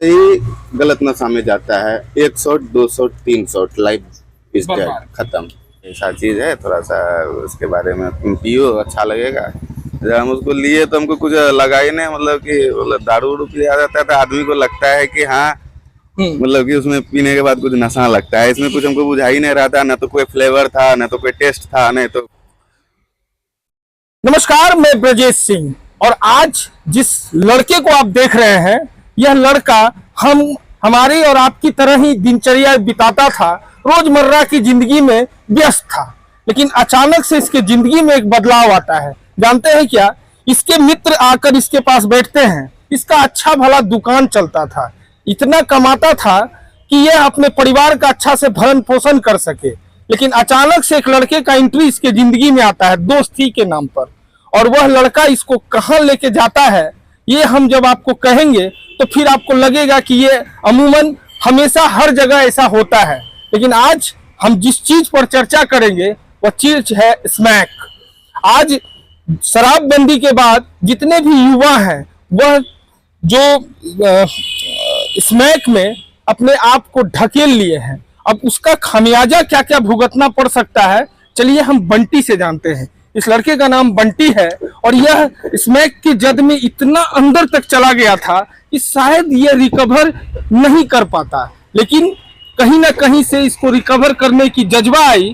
ही गलत नशा में जाता है। 1 shot 2 shot 3 shot life is dead, खत्म। ऐसा चीज है, थोड़ा सा उसके बारे में तुम पियो, अच्छा लगेगा। जब हम उसको लिए तो हमको कुछ लगा ही नहीं, मतलब कि दारू उरू पिया जाता है तो आदमी को लगता है कि हाँ, मतलब कि उसमें पीने के बाद कुछ नशा लगता है। इसमें कुछ हमको बुझा ही नहीं रहा था, ना तो कोई फ्लेवर था, ना तो कोई टेस्ट था, नहीं तो। नमस्कार, मैं ब्रजेश सिंह और आज जिस लड़के को आप देख रहे हैं, यह लड़का हमारी और आपकी तरह ही दिनचर्या बिताता था, रोजमर्रा की जिंदगी में व्यस्त था। लेकिन अचानक से इसके जिंदगी में एक बदलाव आता है। जानते हैं क्या? इसके मित्र आकर इसके पास बैठते हैं। इसका अच्छा भला दुकान चलता था, इतना कमाता था कि यह अपने परिवार का अच्छा से भरण पोषण कर सके। लेकिन अचानक से एक लड़के का एंट्री इसके जिंदगी में आता है, दोस्ती के नाम पर। और वह लड़का इसको कहाँ लेके जाता है, ये हम जब आपको कहेंगे तो फिर आपको लगेगा कि ये अमूमन हमेशा हर जगह ऐसा होता है। लेकिन आज हम जिस चीज पर चर्चा करेंगे वह चीज है स्मैक। आज शराबबंदी के बाद जितने भी युवा हैं, वह जो स्मैक में अपने आप को ढकेल लिए हैं। अब उसका खामियाजा क्या क्या भुगतना पड़ सकता है, चलिए हम बंटी से जानते हैं। इस लड़के का नाम बंटी है और यह स्मैक की जद में इतना अंदर तक चला गया था कि शायद यह रिकवर नहीं कर पाता। लेकिन कहीं ना कहीं से इसको रिकवर करने की जज्बा आई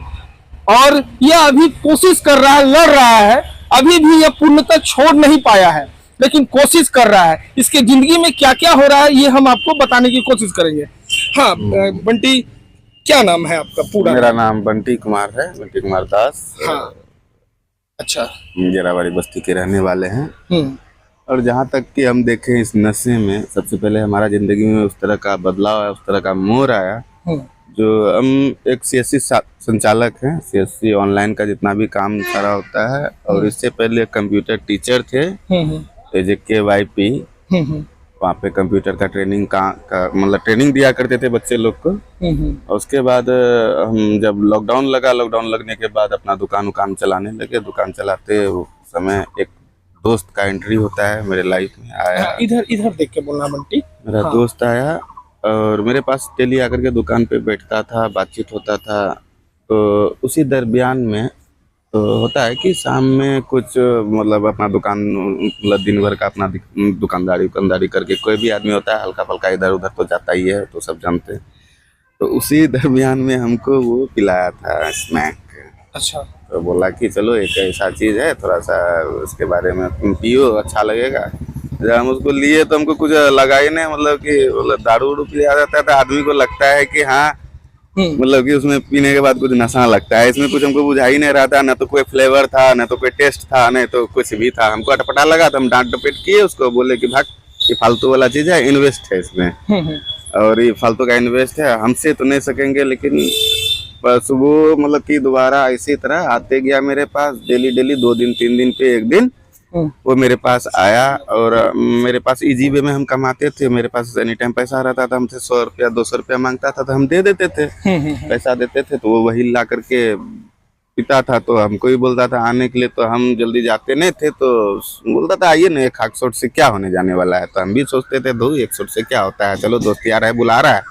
और यह अभी कोशिश कर रहा है, लड़ रहा है। अभी भी यह पूर्णतः छोड़ नहीं पाया है, लेकिन कोशिश कर रहा है। इसके जिंदगी में क्या क्या हो रहा है ये हम आपको बताने की कोशिश करेंगे। हाँ बंटी, क्या नाम है आपका पूरा? मेरा नाम बंटी कुमार है, बंटी कुमार दास। हाँ, अच्छा। जेरावाड़ी बस्ती के रहने वाले हैं। और जहाँ तक कि हम देखें इस नशे में, सबसे पहले हमारा जिंदगी में उस तरह का बदलाव आया, उस तरह का मोड़ आया। जो हम एक सीएससी संचालक हैं, सीएससी ऑनलाइन का जितना भी काम सारा होता है। और इससे पहले कंप्यूटर टीचर थे, KYP। वहाँ पे कंप्यूटर का ट्रेनिंग का मतलब ट्रेनिंग दिया करते थे बच्चे लोग को। और उसके बाद हम जब लॉकडाउन लगा, लॉकडाउन लगने के बाद अपना दुकान चलाने लगे। दुकान चलाते समय एक दोस्त का एंट्री होता है मेरे लाइफ में। आया, इधर देख के बोलना बंटी। मेरा दोस्त आया और मेरे पास डेली आकर के दुकान पे बैठता था, बातचीत होता था। तो उसी दरमियान में तो होता है कि शाम में कुछ मतलब अपना दुकान, मतलब दिन भर का अपना दुकानदारी करके कोई भी आदमी होता है हल्का फल्का इधर उधर तो जाता ही है, तो सब जानते हैं। तो उसी दरमियान में हमको वो पिलाया था स्मैक। अच्छा। तो बोला कि चलो एक ऐसा चीज़ है, थोड़ा सा उसके बारे में तुम पियो, अच्छा लगेगा। जब हम उसको लिए तो हमको कुछ लगा ही नहीं, मतलब कि दारू उरू पिया जाता है तो आदमी को लगता है कि हाँ, मतलब कि उसमें पीने के बाद कुछ नशा लगता है। इसमें कुछ हमको बुझा ही नहीं रहा था, ना तो कोई फ्लेवर था, ना तो कोई टेस्ट था, नहीं तो कुछ भी था। हमको अटपटा लगा तो हम डांट डपेट किए उसको, बोले कि भाग, ये फालतू वाला चीज है, इन्वेस्ट है इसमें। और ये फालतू का इन्वेस्ट है, हमसे तो नहीं सकेंगे। लेकिन बस वो मतलब कि दोबारा इसी तरह आते गया मेरे पास, डेली 2 दिन 3 दिन पे एक दिन वो मेरे पास आया। और मेरे पास इजी वे में हम कमाते थे, मेरे पास एनी टाइम पैसा रहता था। हमसे 100 रुपया 200 रुपया मांगता था तो हम दे देते थे, पैसा देते थे। तो वो वही ला करके पीता था। तो हमको ही बोलता था आने के लिए, तो हम जल्दी जाते नहीं थे। तो बोलता था आइए ना, एक 1 शॉट से क्या होने जाने वाला है। तो हम भी सोचते थे 1 शॉट से क्या होता है, चलो दोस्त यार है बुला रहा है,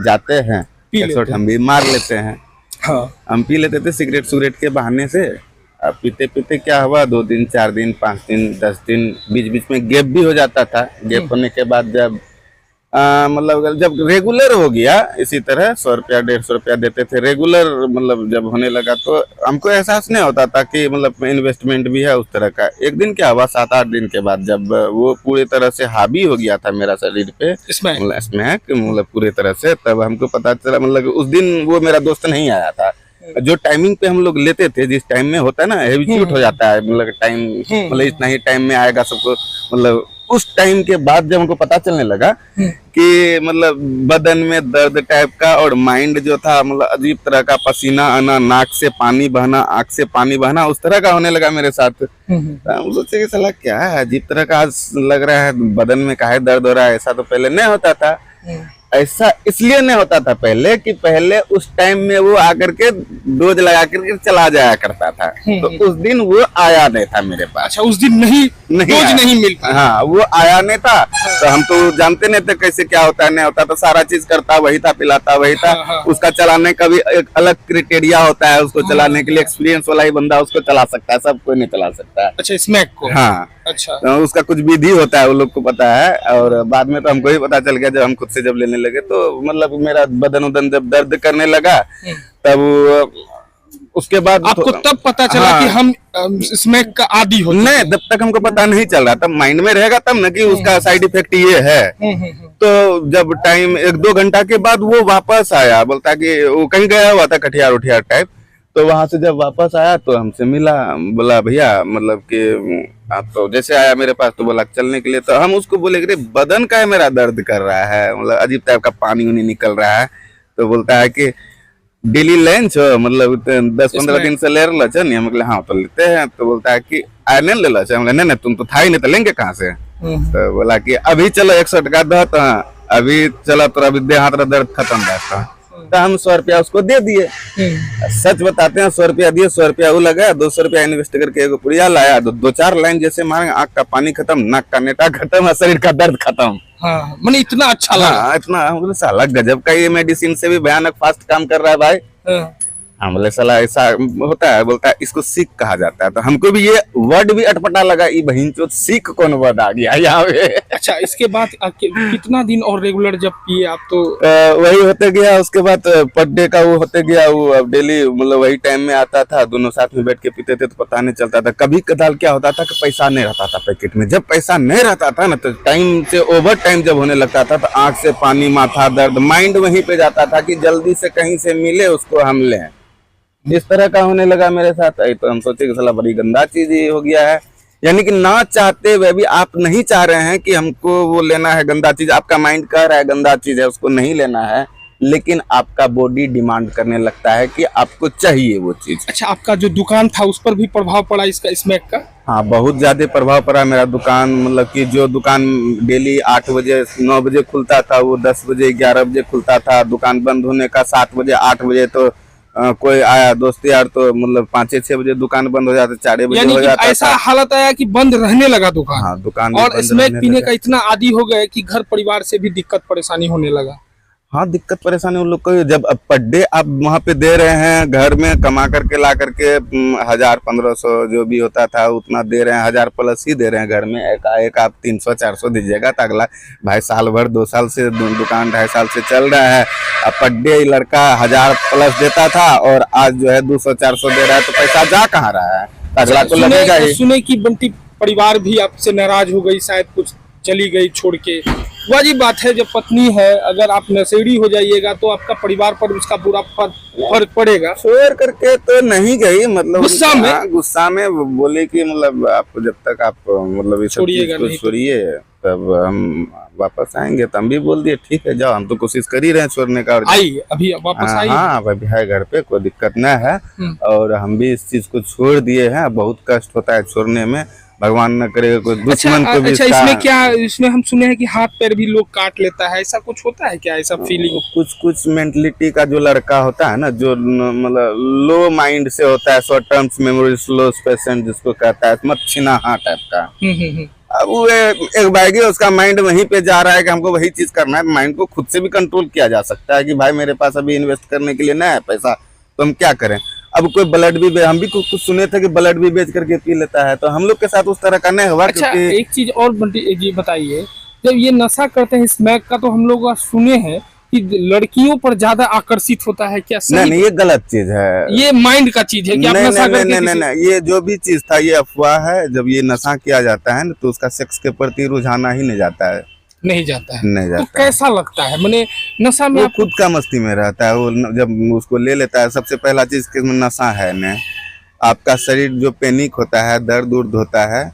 जाते हैं 1 शॉट हम भी मार लेते हैं। हाँ। हम पी लेते थे सिगरेट के बहाने से। अब पीते पीते क्या हुआ, 2 दिन 4 दिन 5 दिन 10 दिन, बीच बीच में गैप भी हो जाता था। गैप होने के बाद जब मतलब जब रेगुलर हो गया, इसी तरह 100 रुपया 150 रुपया देते थे रेगुलर, मतलब जब होने लगा तो हमको एहसास नहीं होता था कि मतलब इन्वेस्टमेंट भी है उस तरह का। एक दिन क्या हुआ, 7-8 दिन के बाद जब वो पूरी तरह से हावी हो गया था मेरा शरीर पे स्मैक, मतलब पूरी तरह से, तब हमको पता चला। मतलब उस दिन वो मेरा दोस्त नहीं आया था। जो टाइमिंग पे हम लोग लेते थे, जिस टाइम में होता है ना, हैबिचुएट हो जाता है, मतलब टाइम, मतलब इतना ही टाइम में आएगा सबको। मतलब उस टाइम के बाद जब हमको पता चलने लगा कि मतलब बदन में दर्द टाइप का, और माइंड जो था मतलब अजीब तरह का, पसीना आना, नाक से पानी बहना, आंख से पानी बहना, उस तरह का होने लगा मेरे साथ। हम सोचे कि साला क्या है, अजीब तरह का आज लग रहा है, बदन में काहे दर्द हो रहा है, ऐसा तो पहले नहीं होता था। ऐसा इसलिए नहीं होता था पहले कि पहले उस टाइम में वो आकर के डोज लगा करके चला जाया करता था, तो उस दिन वो आया नहीं था मेरे पास। अच्छा, उस दिन नहीं डोज आया। नहीं मिल पाया। हाँ, वो आया नहीं था, तो हम तो जानते नहीं थे कैसे क्या होता है नहीं होता, तो सारा चीज करता वही था, पिलाता वही था। हाँ। उसका चलाने का भी एक अलग क्राइटेरिया होता है, उसको चलाने के लिए एक्सपीरियंस वाला ही बंदा उसको चला सकता है, सब कोई नहीं चला सकता है। अच्छा, स्मैक को। हाँ, अच्छा। तो उसका कुछ विधि होता है, वो लोग को पता है। और बाद में तो हमको ही पता चल गया जब हम खुद से जब लेने लगे, तो मतलब मेरा बदन उदन जब दर्द करने लगा तब उसके बाद आपको तब पता चला हाँ, कि हम स्मैक का आदी हो नहीं, तब तक हमको पता नहीं चल रहा, तब माइंड में रहेगा तब ना कि उसका साइड इफेक्ट ये है। तो जब टाइम 1-2 घंटा के बाद वो वापस आया, बोलता कि वो कहीं गया हुआ था कटिहार उठियार टाइप, तो वहां से जब वापस आया तो हमसे मिला, बोला भैया मतलब कि आप तो जैसे आया मेरे पास तो बोला चलने के लिए, तो हम उसको बोले कि बदन का है मेरा दर्द कर रहा है, मतलब अजीब टाइप का पानी उनी निकल रहा है। तो बोलता है कि डेली लंच मतलब 10-15 दिन से ले रहा छ नहीं, हम बोले हाँ तो लेते हैं। तो बोलता है कि आय नहीं ले ला, हम नहीं नहीं तुम तो था ही नहीं, तो लेंगे कहाँ से। तो बोला कि अभी चलो 100 टका दो, तो अभी चलो तोरा भी देह हाथ दर्द खत्म रहता। तो हम 100 रुपया उसको दे दिए। सच बताते हैं, 100 रुपया दिए, 100 रुपया वो लगा, 200 रुपया इन्वेस्ट करके एगो पुड़िया लाया, 2-4 लाइन जैसे मारेंगे, आँख का पानी खत्म, नाक का नेटा खत्म, शरीर का दर्द खत्म। हाँ, मैंने इतना अच्छा लगा। हाँ, इतना हम बोले साला गजब का ये मेडिसिन से भी भयानक फास्ट काम कर रहा है भाई। हाँ। हम बोले साला ऐसा होता है, बोलता है इसको सीख कहा जाता है। तो हमको भी ये वर्ड भी अटपटा लगा, ये बहिनचोद सीख कौन वर्ड आ गया यहाँ पे। अच्छा, इसके बाद कितना दिन और रेगुलर जब पिए आप तो? वही होते गया, उसके बाद पर डे का वो होते गया, वो अब डेली मतलब वही टाइम में आता था, दोनों साथ में बैठ के पीते थे तो पता नहीं चलता था। कभी कदाल क्या होता था कि पैसा नहीं रहता था पैकेट में, जब पैसा नहीं रहता था ना तो टाइम से ओवर टाइम जब होने लगता था तो आंख से पानी, माथा दर्द, माइंड वहीं पे जाता था कि जल्दी से कहीं से मिले उसको हम लें। इस तरह का होने लगा मेरे साथ। तो हम सोचे कि साला बड़ी गंदा चीज ये हो गया है, यानी कि ना चाहते हुए भी आप नहीं चाह रहे हैं कि हमको वो लेना है गंदा चीज, आपका माइंड कह रहा है गंदा चीज है उसको नहीं लेना है, लेकिन आपका बॉडी डिमांड करने लगता है कि आपको चाहिए वो चीज। अच्छा, आपका जो दुकान था उस पर भी प्रभाव पड़ा इसका, स्मैक का? हाँ, बहुत ज्यादा प्रभाव पड़ा। मेरा दुकान मतलब कि जो दुकान डेली 8 बजे 9 बजे खुलता था वो 10 बजे 11 बजे खुलता था। दुकान बंद होने का 7 बजे 8 बजे तो कोई आया दोस्त यार तो मतलब 5-6 बजे दुकान बंद हो जाता, 4 बजे हो जाता। ऐसा हालत आया कि बंद रहने लगा दुकान। हाँ, दुकान और स्मैक पीने का इतना आदी हो गए कि घर परिवार से भी दिक्कत परेशानी होने लगा। हाँ, दिक्कत परेशानी उन लोग को, जब अब पर डे आप वहाँ पे दे रहे हैं, घर में कमा करके ला करके 1000-1500 जो भी होता था उतना दे रहे हैं, 1000 प्लस ही दे रहे हैं घर में। एक आप 300-400 दीजिएगा तो अगला भाई साल भर 2 साल से दुकान 2.5 साल से चल रहा है। अब पर डे लड़का 1000 प्लस देता था और आज जो है 200-400 दे रहा है, तो पैसा जा कहाँ रहा है, अगला तो लगेगा ही। सुने की बंटी परिवार भी आपसे नाराज हो गई, शायद कुछ चली गई छोड़ के। वाजिब बात है, जब पत्नी है, अगर आप नशेड़ी हो जाइएगा तो आपका परिवार पर उसका बुरा फर्क पड़ेगा। छोड़ करके तो नहीं गई, मतलब गुस्सा में वो बोले कि मतलब आप जब तक आप मतलब इस छोड़िएगा नहीं छोड़िए तब हम वापस आएंगे। तो हम भी बोल दिए ठीक है जाओ, हम तो कोशिश कर ही रहे हैं छोड़ने का। आई अभी वापस आई? हाँ, अभी है घर पे, कोई दिक्कत नहीं है। और हम भी इस चीज को छोड़ दिए हैं। बहुत कष्ट होता है छोड़ने में, भगवान न करे कोई दुश्मन को भी। अच्छा, इसमें क्या, इसमें हम सुने हैं कि हाथ पैर भी लोग काट लेता है, ऐसा कुछ होता है क्या, ऐसा फीलिंग? कुछ मेंटलिटी का जो लड़का होता है ना, जो मतलब लो माइंड से होता है, short terms memory slow patient जिसको कहता है, मच्छिना हाँ टाइप का। अब वो एक बैगी उसका माइंड वहीं पे जा रहा है कि हमको वही चीज करना है। माइंड को खुद से भी कंट्रोल किया जा सकता है कि भाई मेरे पास अभी इन्वेस्ट करने के लिए नहीं है पैसा, तो हम क्या करें। अब कोई ब्लड भी, हम भी कुछ सुने थे कि ब्लड भी बेच करके पी लेता है, तो हम लोग के साथ उस तरह का नहीं हुआ। अच्छा, एक चीज और बंटी जी बताइए, जब ये नशा करते हैं स्मैक का, तो हम लोग सुने हैं कि लड़कियों पर ज्यादा आकर्षित होता है, क्या सही? नहीं, ये गलत चीज है, ये माइंड का चीज है कि आप नशा करके नहीं, ये जो भी चीज था ये अफवाह है। जब ये नशा किया जाता है ना तो उसका सेक्स के प्रति रुझाना ही नहीं जाता है, नहीं जाता तो कैसा लगता है? मैंने नशा में वो खुद का मस्ती में रहता है। वो जब उसको ले लेता है, सबसे पहला चीज नशा है न, आपका शरीर जो पैनिक होता है, दर्द उर्द होता है,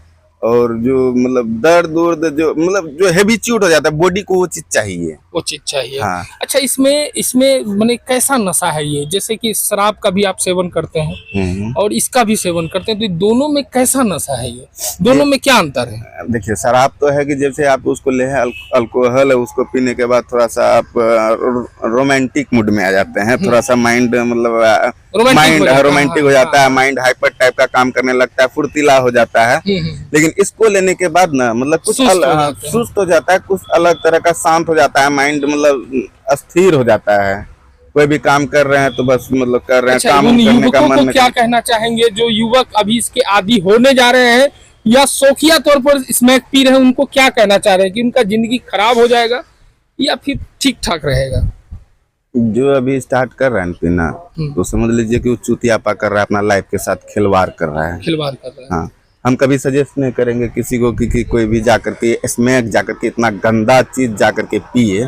और जो मतलब दर्द उर्द जो मतलब जो हैबिचुअट हो जाता है बॉडी को, वो चीज चाहिए। वो चीज चाहिए। हाँ। अच्छा, इसमें मैंने कैसा नशा है ये? जैसे कि शराब का भी आप सेवन करते हैं और इसका भी सेवन करते हैं, तो दोनों में कैसा नशा है ये? दोनों में क्या अंतर है? देखिए, शराब तो है कि जैसे आप उसको ले हैं, अल्कोहल है, उसको पीने के बाद थोड़ा सा आप रोमांटिक मूड में आ जाते हैं, थोड़ा सा माइंड मतलब माइंड रोमांटिक हो जाता है, माइंड हाइपर टाइप का काम करने लगता है, फुर्तीला हो जाता है। लेकिन इसको लेने के बाद ना मतलब कुछ सुस्त हो जाता है, कुछ अलग तरह का शांत हो जाता है माइंड, मतलब अस्थिर हो जाता है। कोई भी काम कर रहे हैं तो बस मतलब कर रहे हैं, काम करने का मन में। क्या कहना चाहेंगे जो युवक अभी इसके आदी होने जा रहे हैं या शौकिया तौर पर स्मैक पी रहे हैं, उनको क्या कहना चाह रहे हैं कि उनका जिंदगी खराब हो जाएगा या फिर ठीक ठाक रहेगा? जो अभी स्टार्ट कर रहा है पीना, तो समझ लीजिए कि वो चूतियापा कर रहा है, अपना लाइफ के साथ खिलवाड़ कर रहा है। खिलवाड़ कर रहा है। हाँ, हम कभी सजेस्ट नहीं करेंगे किसी को कि कोई भी जाकर के स्मैक जाकर के इतना गंदा चीज जाकर के पिए,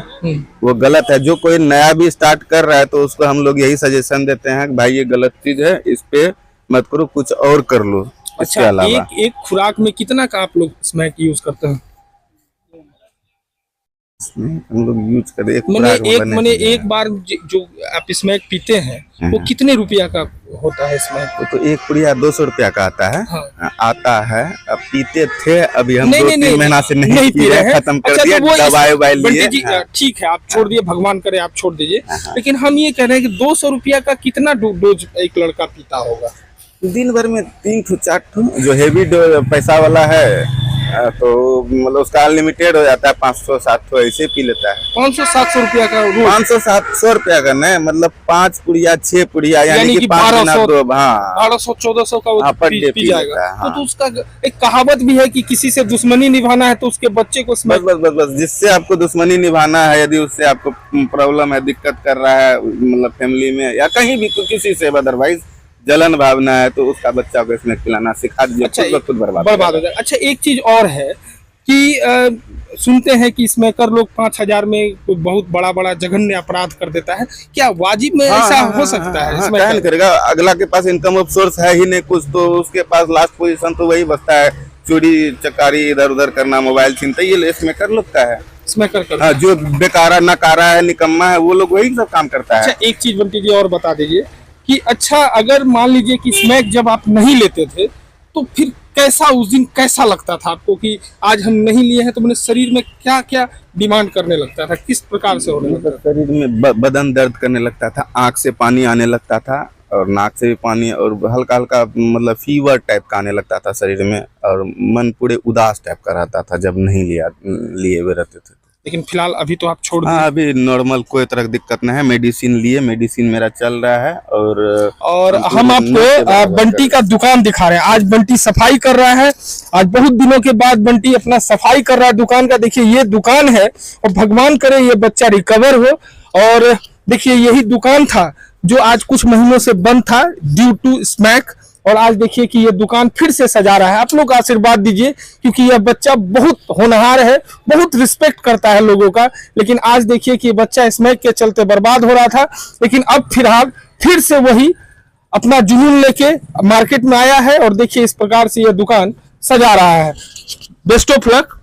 वो गलत है। जो कोई नया भी स्टार्ट कर रहा है तो उसको हम लोग यही सजेशन देते हैं कि भाई ये गलत चीज है, इस पे मत करो, कुछ और कर लो। इसके अलावा एक खुराक में कितना का आप लोग स्मैक यूज करते हैं? हम लोग यूज करें एक बार जो आप स्मैक पीते हैं वो कितने रुपया का होता है स्मैक? तो एक पुड़िया 200 रुपया का आता है। हाँ। आता है। अब पीते थे, अभी हम 2-3 महीना से नहीं पी रहे, खत्म कर दिए, दवाई लिए। ठीक है, आप छोड़ दिए, भगवान करे आप छोड़ दीजिए। लेकिन हम ये कह रहे हैं कि 200 रुपया का कितना डोज एक लड़का पीता होगा? दिन भर में 3-4 जो हेवी पैसा वाला है तो मतलब उसका अनलिमिटेड हो जाता है, 500-700 ऐसे पी लेता है। 500-700 रुपया का? 500-700 रुपया का नहीं, मतलब 5 पुड़िया 6 पुड़िया, यानी कि 1200-1400 का वो पी जाएगा। तो उसका एक कहावत भी है कि किसी से दुश्मनी निभाना है तो उसके बच्चे को बस जिससे आपको दुश्मनी निभाना है, यदि उससे आपको प्रॉब्लम है, दिक्कत कर रहा है, मतलब फैमिली में या कहीं भी किसी से, अदरवाइज जलन भावना है, तो उसका बच्चा को इसमें खिलाना सिखा दीजिए। अच्छा, खुद बर्बाद हो जाए। अच्छा, एक चीज और है कि सुनते हैं कि स्मैकर लोग 5000 में बहुत बड़ा जघन्य अपराध कर देता है, क्या वाजिब में ऐसा हो सकता है? क्या नहीं करेगा, अगला के पास इनकम ऑफ सोर्स है ही नहीं कुछ, तो उसके पास लास्ट पोजीशन तो वही बचता है, चोरी चकारी इधर उधर करना, मोबाइल छीनता, ये स्मैकर लोग का है। स्मैकर हाँ, जो बेकारा नकारा है, निकम्मा है, वो लोग वही सब काम करता है। अच्छा, एक चीज बंटी जी और बता दीजिए कि अच्छा, अगर मान लीजिए कि स्मैक जब आप नहीं लेते थे तो फिर कैसा उस दिन कैसा लगता था आपको कि आज हम नहीं लिए हैं तो मैंने शरीर में क्या क्या डिमांड करने लगता था, किस प्रकार से होने लगता था? शरीर में बदन दर्द करने लगता था, आंख से पानी आने लगता था और नाक से भी पानी, और हल्का हल्का मतलब फीवर टाइप का आने लगता था शरीर में, और मन पूरे उदास टाइप का रहता था जब नहीं लिए हुए रहते थे। लेकिन फिलहाल अभी तो आप छोड़ दिए? हाँ, अभी नॉर्मल, कोई तरह की दिक्कत नहीं है, मेडिसिन मेरा चल रहा है। और हम आपको बंटी का दुकान दिखा रहे हैं। आज बंटी सफाई कर रहा है, आज बहुत दिनों के बाद बंटी अपना सफाई कर रहा है दुकान का। देखिए, ये दुकान है और भगवान करे ये बच्चा रिकवर हो। और देखिए, यही दुकान था जो आज कुछ महीनों से बंद था ड्यू टू स्मैक, और आज देखिए कि ये दुकान फिर से सजा रहा है। आप लोग आशीर्वाद दीजिए, क्योंकि यह बच्चा बहुत होनहार है, बहुत रिस्पेक्ट करता है लोगों का। लेकिन आज देखिए कि बच्चा स्मैक के चलते बर्बाद हो रहा था, लेकिन अब फिलहाल फिर से वही अपना जुनून लेके मार्केट में आया है, और देखिए इस प्रकार से यह दुकान सजा रहा है। बेस्ट ऑफ लक,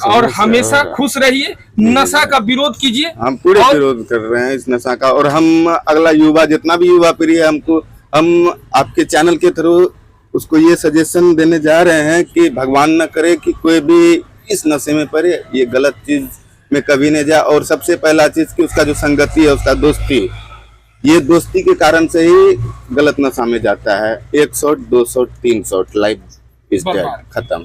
और हमेशा खुश रहिए, नशा का विरोध कीजिए। हम पूरे विरोध कर रहे हैं इस नशा का, और हम अगला युवा, जितना भी युवा पीढ़ी है, हम आपके चैनल के थ्रू उसको ये सजेशन देने जा रहे हैं कि भगवान न करे कि कोई भी इस नशे में पड़े, ये गलत चीज में कभी नहीं जाए। और सबसे पहला चीज कि उसका जो संगति है, उसका दोस्ती, ये दोस्ती के कारण से ही गलत नशा में जाता है। 1 shot 2 shot 3 shot, life is dead, खत्म।